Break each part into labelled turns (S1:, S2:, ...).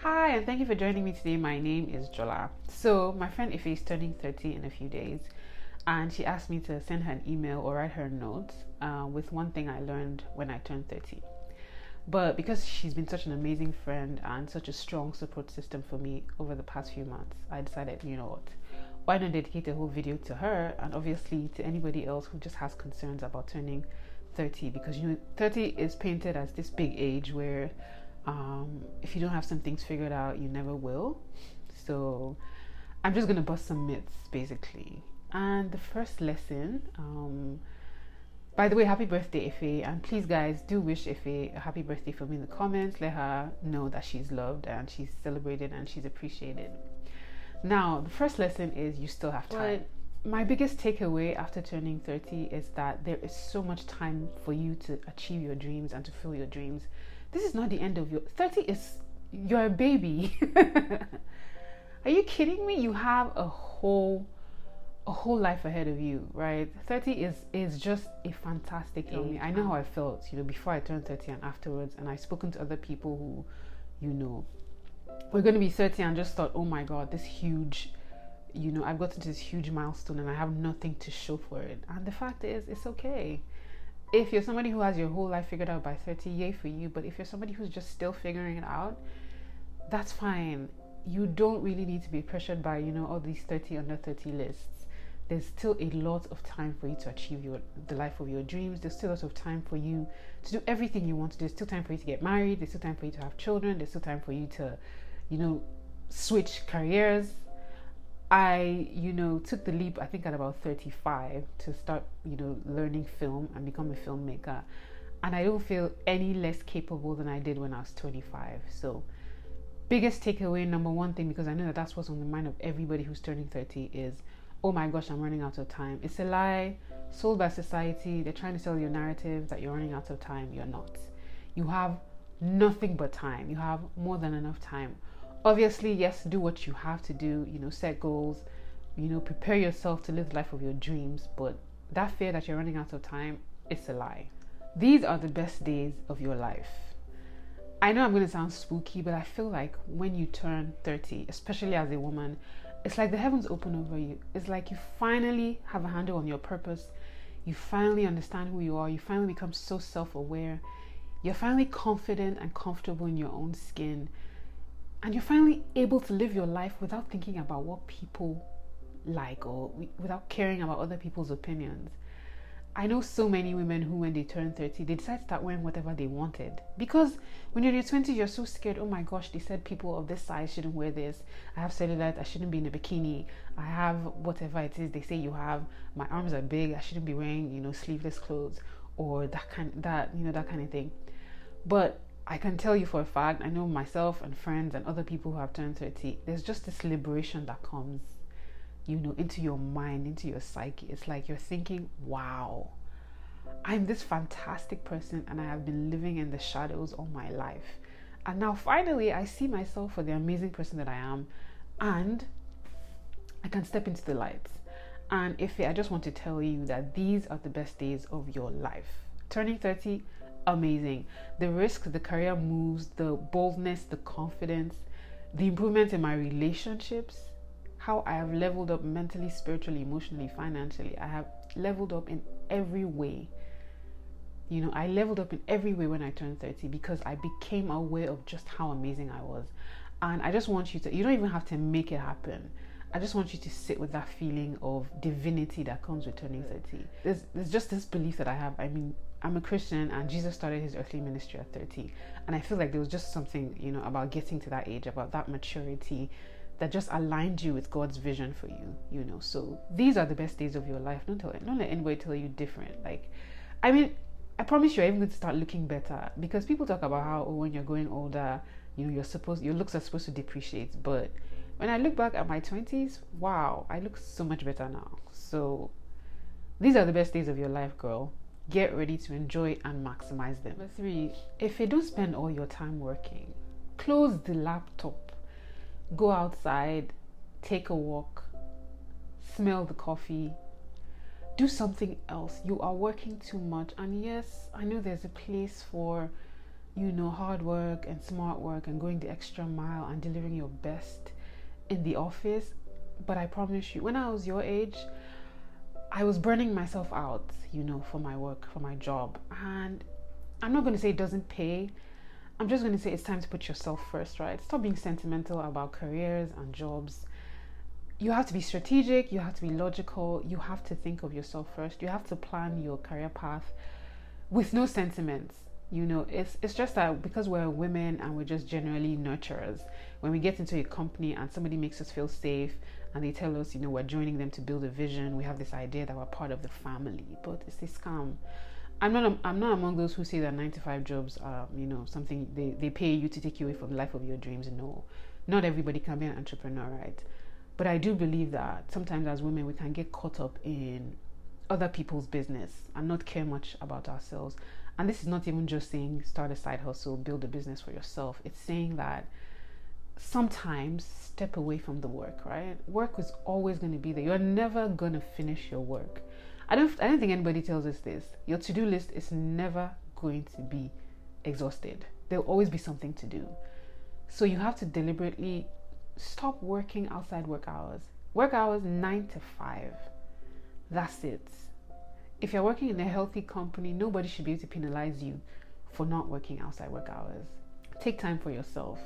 S1: Hi, and thank you for joining me today. My name is Jola. So, my friend Ife is turning 30 in a few days, and she asked me to send her an email or write her notes with one thing I learned when I turned 30. But because she's been such an amazing friend and such a strong support system for me over the past few months, I decided, you know what, why not dedicate a whole video to her and obviously to anybody else who just has concerns about turning 30, because 30 is painted as this big age where if you don't have some things figured out, you never will. So I'm just gonna bust some myths basically. And the first lesson, by the way, happy birthday, Ife. And please, guys, do wish Ife a happy birthday for me in the comments. Let her know that she's loved and she's celebrated and she's appreciated. Now, the first lesson is you still have time. But my biggest takeaway after turning 30 is that there is so much time for you to achieve your dreams and to fulfill your dreams. This is not the end of your 30 is you're a baby. Are you kidding me? You have a whole life ahead of you, right? 30 is just a fantastic age. I know how I felt, before I turned 30 and afterwards, and I've spoken to other people who, we're going to be 30 and just thought, oh my God, this huge, I've gotten to this huge milestone and I have nothing to show for it. And the fact is, it's okay. If you're somebody who has your whole life figured out by 30, yay for you. But if you're somebody who's just still figuring it out, that's fine. You don't really need to be pressured by, all these 30 under 30 lists. There's still a lot of time for you to achieve the life of your dreams. There's still a lot of time for you to do everything you want to do. There's still time for you to get married. There's still time for you to have children. There's still time for you to, switch careers. I, took the leap, I think at about 35 to start, learning film and become a filmmaker. And I don't feel any less capable than I did when I was 25. So biggest takeaway, number one thing, because I know that's what's on the mind of everybody who's turning 30 is, oh my gosh, I'm running out of time. It's a lie sold by society. They're trying to sell you a narrative that you're running out of time. You're not. You have nothing but time. You have more than enough time. Obviously, yes, do what you have to do, set goals, prepare yourself to live the life of your dreams. But that fear that you're running out of time, it's a lie. These are the best days of your life. I know I'm going to sound spooky, but I feel like when you turn 30, especially as a woman, it's like the heavens open over you. It's like you finally have a handle on your purpose. You finally understand who you are. You finally become so self-aware. You're finally confident and comfortable in your own skin. And you're finally able to live your life without thinking about what people like or without caring about other people's opinions. I know so many women who, when they turn 30, they decide to start wearing whatever they wanted. Because when you're in your 20s, you're so scared. Oh my gosh, they said people of this size shouldn't wear this. I have cellulite, I shouldn't be in a bikini. I have whatever it is they say you have. My arms are big, I shouldn't be wearing, sleeveless clothes or that kind of thing. But I can tell you for a fact, I know myself and friends and other people who have turned 30, there's just this liberation that comes, into your mind, into your psyche. It's like you're thinking, wow, I'm this fantastic person and I have been living in the shadows all my life. And now finally I see myself for the amazing person that I am and I can step into the light. And if I just want to tell you that these are the best days of your life. Turning 30, amazing. The risks, the career moves, the boldness, the confidence, the improvement in my relationships, how I have leveled up mentally, spiritually, emotionally, financially. I have leveled up in every way. I leveled up in every way when I turned 30 because I became aware of just how amazing I was. And I just want you don't even have to make it happen. I just want you to sit with that feeling of divinity that comes with turning 30. There's just this belief that I have. I mean, I'm a Christian and Jesus started his earthly ministry at 30. And I feel like there was just something, about getting to that age, about that maturity that just aligned you with God's vision for you, So these are the best days of your life. Don't let anybody tell you different. I promise you're even going to start looking better, because people talk about how when you're growing older, your looks are supposed to depreciate. But when I look back at my 20s, wow, I look so much better now. So these are the best days of your life, girl. Get ready to enjoy and maximize them. Number 3, if you don't spend all your time working, close the laptop, go outside, take a walk, smell the coffee, do something else. You are working too much. And yes, I know there's a place for hard work and smart work and going the extra mile and delivering your best in the office. But I promise you, when I was your age, I was burning myself out, for my work, for my job. And I'm not going to say it doesn't pay. I'm just going to say it's time to put yourself first, right? Stop being sentimental about careers and jobs. You have to be strategic, you have to be logical, you have to think of yourself first. You have to plan your career path with no sentiments. It's just that because we're women and we're just generally nurturers, when we get into a company and somebody makes us feel safe and they tell us, we're joining them to build a vision, we have this idea that we're part of the family. But it's a scam. I'm not among those who say that 9 to 5 jobs are, something they pay you to take you away from the life of your dreams. No, not everybody can be an entrepreneur, right? But I do believe that sometimes as women we can get caught up in other people's business and not care much about ourselves. And this is not even just saying start a side hustle, build a business for yourself. It's saying that sometimes step away from the work, right? Work is always going to be there. You're never going to finish your work. I don't think anybody tells us this. Your to-do list is never going to be exhausted. There'll always be something to do. So you have to deliberately stop working outside work hours. Work hours 9 to 5. That's it. If you're working in a healthy company, nobody should be able to penalize you for not working outside work hours. Take time for yourself.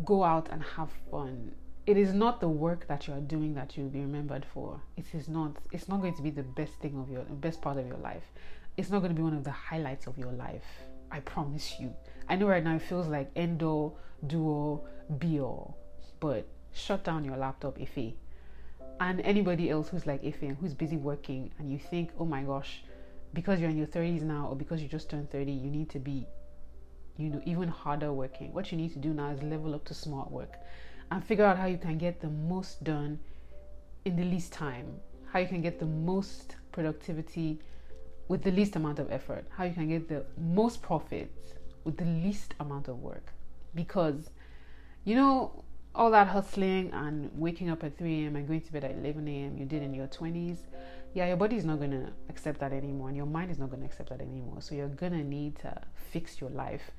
S1: Go out and have fun. It is not the work that you are doing that you'll be remembered for. It's not going to be the best part of your life. It's not going to be one of the highlights of your life. I promise you. I know right now it feels like end all, do all, be all. But shut down your laptop, Ife. And anybody else who's like Ife and who's busy working and you think, oh my gosh, because you're in your 30s now or because you just turned 30, you need to be, even harder working. What you need to do now is level up to smart work and figure out how you can get the most done in the least time, how you can get the most productivity with the least amount of effort, how you can get the most profits with the least amount of work. Because, all that hustling and waking up at 3 a.m. and going to bed at 11 a.m. you did in your 20s, your body is not going to accept that anymore and your mind is not going to accept that anymore. So you're going to need to fix your life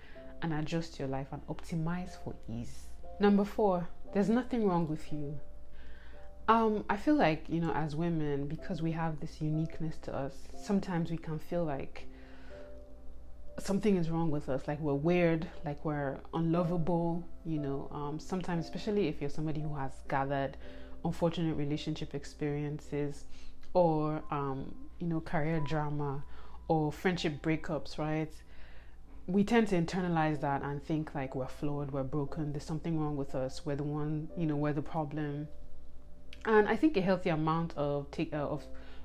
S1: and adjust your life and optimize for ease. Number 4, there's nothing wrong with you. I feel like, as women, because we have this uniqueness to us, sometimes we can feel like something is wrong with us, like we're weird, like we're unlovable, sometimes, especially if you're somebody who has gathered unfortunate relationship experiences or career drama or friendship breakups, right? We tend to internalize that and think like we're flawed, we're broken, there's something wrong with us, we're the one, we're the problem. And I think a healthy amount of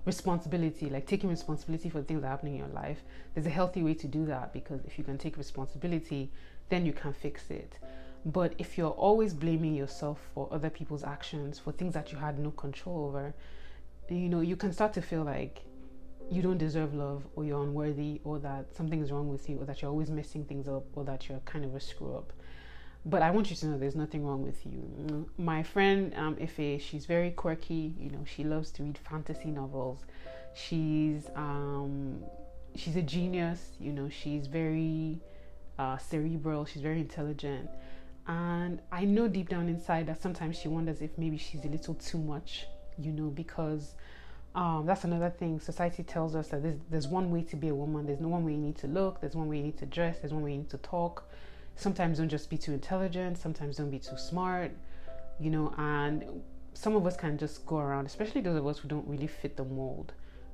S1: responsibility, like taking responsibility for things that are happening in your life, there's a healthy way to do that, because if you can take responsibility, then you can fix it. But if you're always blaming yourself for other people's actions, for things that you had no control over, you can start to feel like you don't deserve love, or you're unworthy, or that something is wrong with you, or that you're always messing things up, or that you're kind of a screw up. But I want you to know there's nothing wrong with you. My friend Ife, she's very quirky. She loves to read fantasy novels. She's a genius. She's very cerebral. She's very intelligent. And I know deep down inside that sometimes she wonders if maybe she's a little too much, because that's another thing. Society tells us that there's one way to be a woman. There's no one way you need to look. There's one way you need to dress. There's one way you need to talk. Sometimes don't just be too intelligent. Sometimes don't be too smart, and some of us can just go around, especially those of us who don't really fit the mold.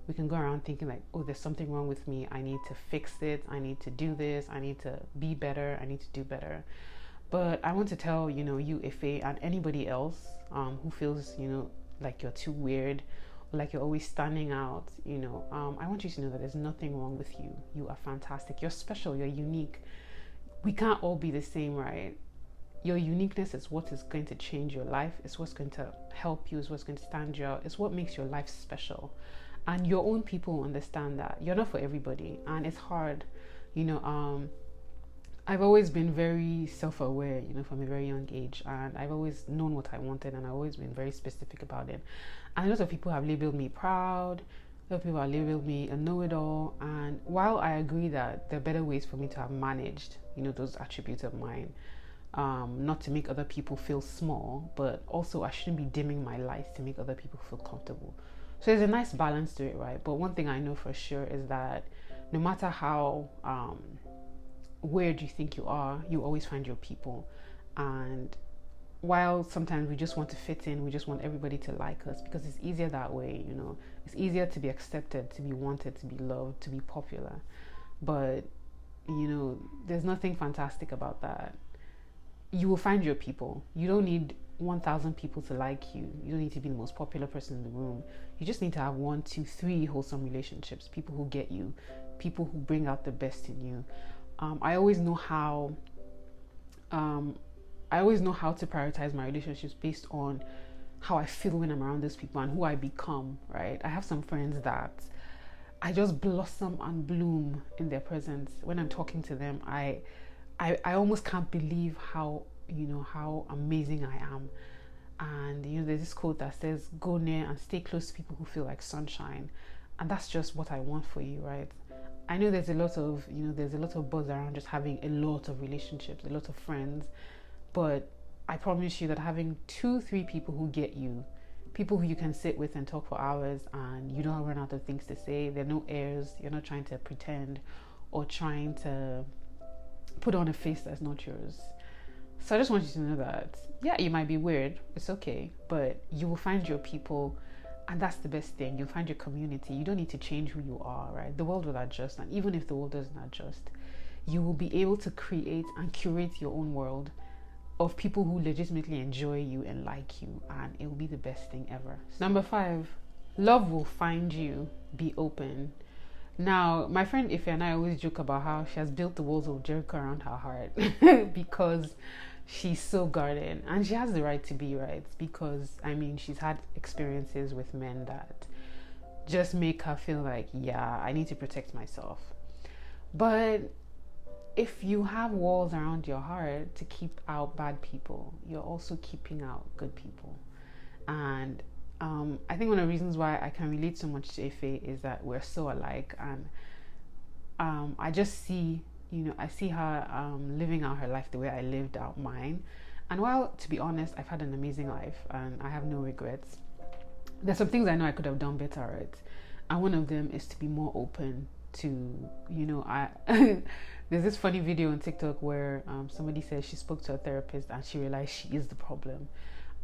S1: We can go around thinking like, oh, there's something wrong with me. I need to fix it. I need to do this. I need to be better. I need to do better. But I want to tell, you, Ife, and anybody else who feels, like you're too weird, or like you're always standing out, I want you to know that there's nothing wrong with you. You are fantastic. You're special. You're unique. We can't all be the same, right? Your uniqueness is what is going to change your life. It's what's going to help you. It's what's going to stand you out. It's what makes your life special. And your own people understand that. You're not for everybody. And it's hard. I've always been very self-aware, from a very young age. And I've always known what I wanted. And I've always been very specific about it. And a lot of people have labeled me proud. A lot of people have labeled me a know-it-all, and while I agree that there are better ways for me to have managed, those attributes of mine, not to make other people feel small, but also I shouldn't be dimming my lights to make other people feel comfortable. So there's a nice balance to it, right? But one thing I know for sure is that no matter how weird you think you are, you always find your people. And while sometimes we just want to fit in, we just want everybody to like us because it's easier that way, It's easier to be accepted, to be wanted, to be loved, to be popular. But, there's nothing fantastic about that. You will find your people. You don't need 1,000 people to like you. You don't need to be the most popular person in the room. You just need to have 1, 2, 3 wholesome relationships. People who get you, people who bring out the best in you. I always know how to prioritize my relationships based on how I feel when I'm around those people and who I become, right? I have some friends that I just blossom and bloom in their presence. When I'm talking to them, I almost can't believe how amazing I am. And there's this quote that says, go near and stay close to people who feel like sunshine. And that's just what I want for you, right? I know there's a lot of buzz around just having a lot of relationships, a lot of friends, but I promise you that having 2, 3 people who get you, people who you can sit with and talk for hours and you don't run out of things to say, there are no airs, you're not trying to pretend or trying to put on a face that's not yours. So I just want you to know that, yeah, you might be weird, it's okay, but you will find your people, and that's the best thing. You'll find your community. You don't need to change who you are, right? The world will adjust, and even if the world doesn't adjust, you will be able to create and curate your own world of people who legitimately enjoy you and like you, and it will be the best thing ever. Number 5, love will find you. Be open. Now, my friend Ife and I always joke about how she has built the walls of Jericho around her heart because she's so guarded, and she has the right to be, right? Because she's had experiences with men that just make her feel like, yeah, I need to protect myself. But if you have walls around your heart to keep out bad people, you're also keeping out good people. And I think one of the reasons why I can relate so much to Ife is that we're so alike, and I just see I see her living out her life the way I lived out mine. And while, to be honest, I've had an amazing life and I have no regrets, there's some things I know I could have done better at. And one of them is to be more open to, there's this funny video on TikTok where somebody says she spoke to a therapist and she realized she is the problem.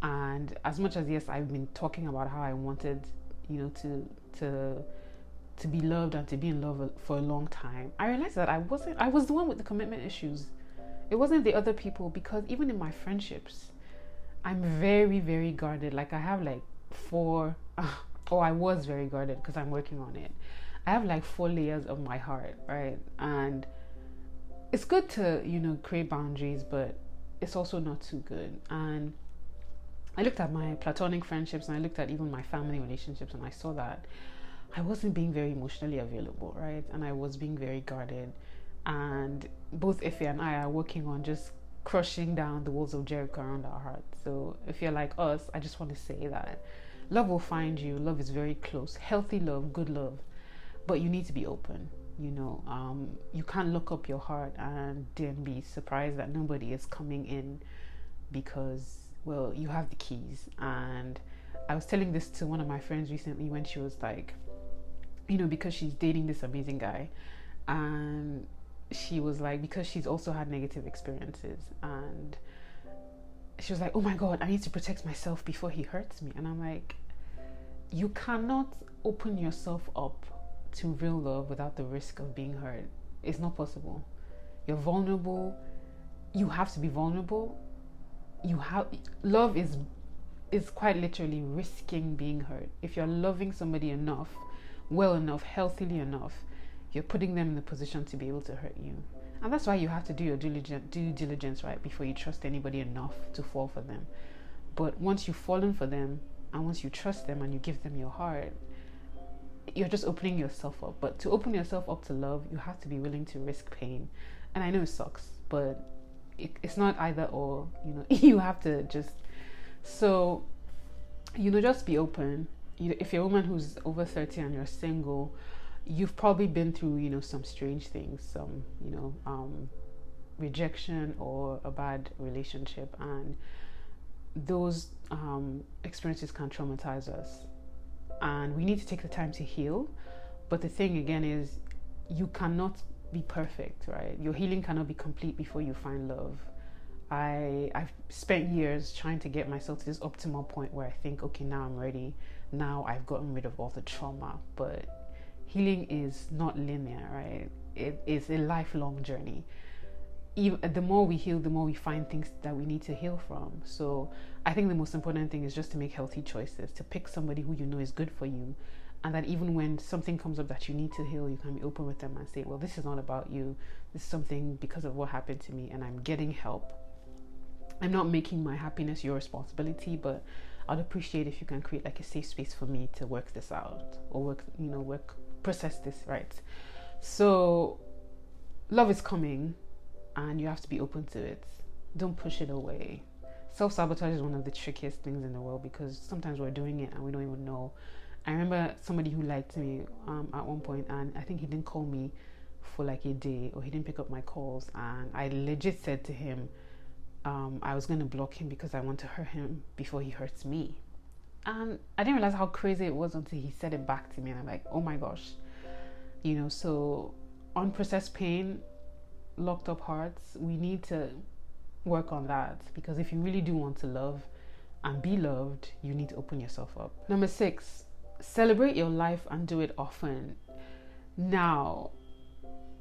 S1: And as much as, yes, I've been talking about how I wanted, to be loved and to be in love for a long time, I realized that I was the one with the commitment issues. It wasn't the other people, because even in my friendships, I'm very, very guarded. Like I have like 4, I was very guarded because I'm working on it. I have like 4 layers of my heart, right? And it's good to, create boundaries, but it's also not too good. And I looked at my platonic friendships and I looked at even my family relationships, and I saw that I wasn't being very emotionally available, right? And I was being very guarded. And both Ife and I are working on just crushing down the walls of Jericho around our hearts. So if you're like us, I just want to say that love will find you. Love is very close. Healthy love, good love. But you need to be open. You can't lock up your heart and then be surprised that nobody is coming in because, well, you have the keys. And I was telling this to one of my friends recently when she was like, because she's dating this amazing guy, and she was like, because she's also had negative experiences, and she was like, oh my God, I need to protect myself before he hurts me. And I'm like, you cannot open yourself up to real love without the risk of being hurt. It's not possible. You're vulnerable. You have to be vulnerable. Love is quite literally risking being hurt. If you're loving somebody enough, well enough, healthily enough, you're putting them in the position to be able to hurt you. And that's why you have to do your due diligence, right, before you trust anybody enough to fall for them. But once you've fallen for them, and once you trust them and you give them your heart, you're just opening yourself up. But to open yourself up to love, you have to be willing to risk pain. And I know it sucks, but it's not either or. You have to just, so just be open. if you're a woman who's over 30 and you're single, you've probably been through, some strange things, some, rejection or a bad relationship, and those experiences can traumatize us, and we need to take the time to heal. But the thing again is, you cannot be perfect, right? Your healing cannot be complete before you find love. I've spent years trying to get myself to this optimal point where I think, okay, now I'm ready. Now I've gotten rid of all the trauma. But healing is not linear, right? It is a lifelong journey. Even the more we heal, the more we find things that we need to heal from. So I think the most important thing is just to make healthy choices, to pick somebody who you know is good for you, and that even when something comes up that you need to heal, you can be open with them and say, well, this is not about you. This is something because of what happened to me, and I'm getting help. I'm not making my happiness your responsibility, but I'd appreciate if you can create like a safe space for me to work this out, or process this, right? So love is coming, and you have to be open to it. Don't push it away. Self-sabotage is one of the trickiest things in the world, because sometimes we're doing it and we don't even know. I remember somebody who liked me at one point, and I think he didn't call me for like a day, or he didn't pick up my calls, and I legit said to him, I was going to block him because I want to hurt him before he hurts me. And I didn't realize how crazy it was until he said it back to me, and I'm like, oh my gosh. So unprocessed pain, locked up hearts, we need to work on that, because if you really do want to love and be loved, you need to open yourself up. Number 6, celebrate your life and do it often. Now,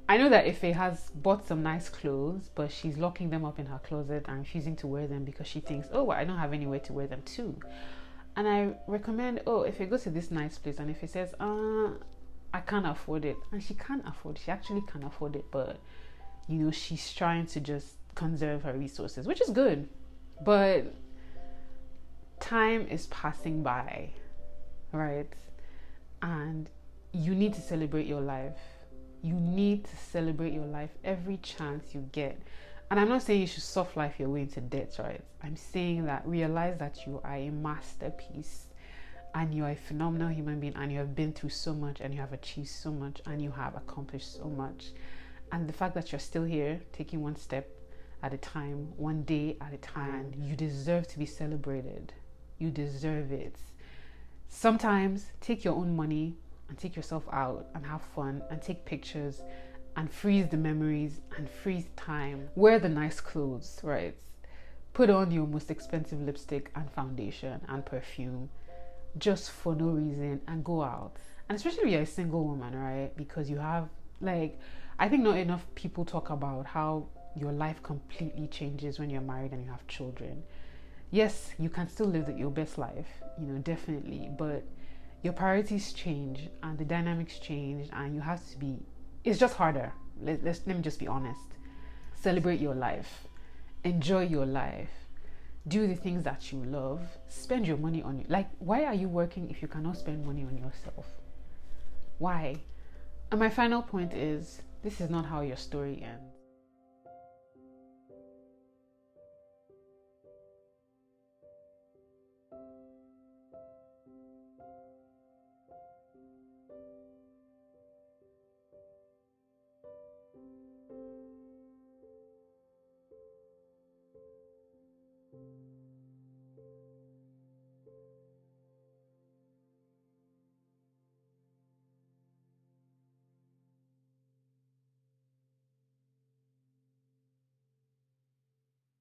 S1: I know that Ife has bought some nice clothes, but she's locking them up in her closet and refusing to wear them because she thinks, oh, well, I don't have anywhere to wear them to. And I recommend, if it goes to this nice place, and if it says, I can't afford it, and she actually can't afford it, but she's trying to just conserve her resources, which is good. But time is passing by, right? And you need to celebrate your life. You need to celebrate your life every chance you get. And I'm not saying you should soft life your way into debt, right? I'm saying that realize that you are a masterpiece, and you are a phenomenal human being, and you have been through so much, and you have achieved so much, and you have accomplished so much. And the fact that you're still here, taking one step at a time, one day at a time, you deserve to be celebrated. You deserve it. Sometimes take your own money and take yourself out and have fun and take pictures and freeze the memories and freeze time. Wear the nice clothes, right? Put on your most expensive lipstick and foundation and perfume just for no reason, and go out. And especially if you're a single woman, right? Because you have, I think not enough people talk about how your life completely changes when you're married and you have children. Yes, you can still live your best life, definitely, but your priorities change and the dynamics change, and you have to be, it's just harder. Let me just be honest. Celebrate your life. Enjoy your life. Do the things that you love. Spend your money on you. Why are you working if you cannot spend money on yourself? Why? And my final point is, this is not how your story ends.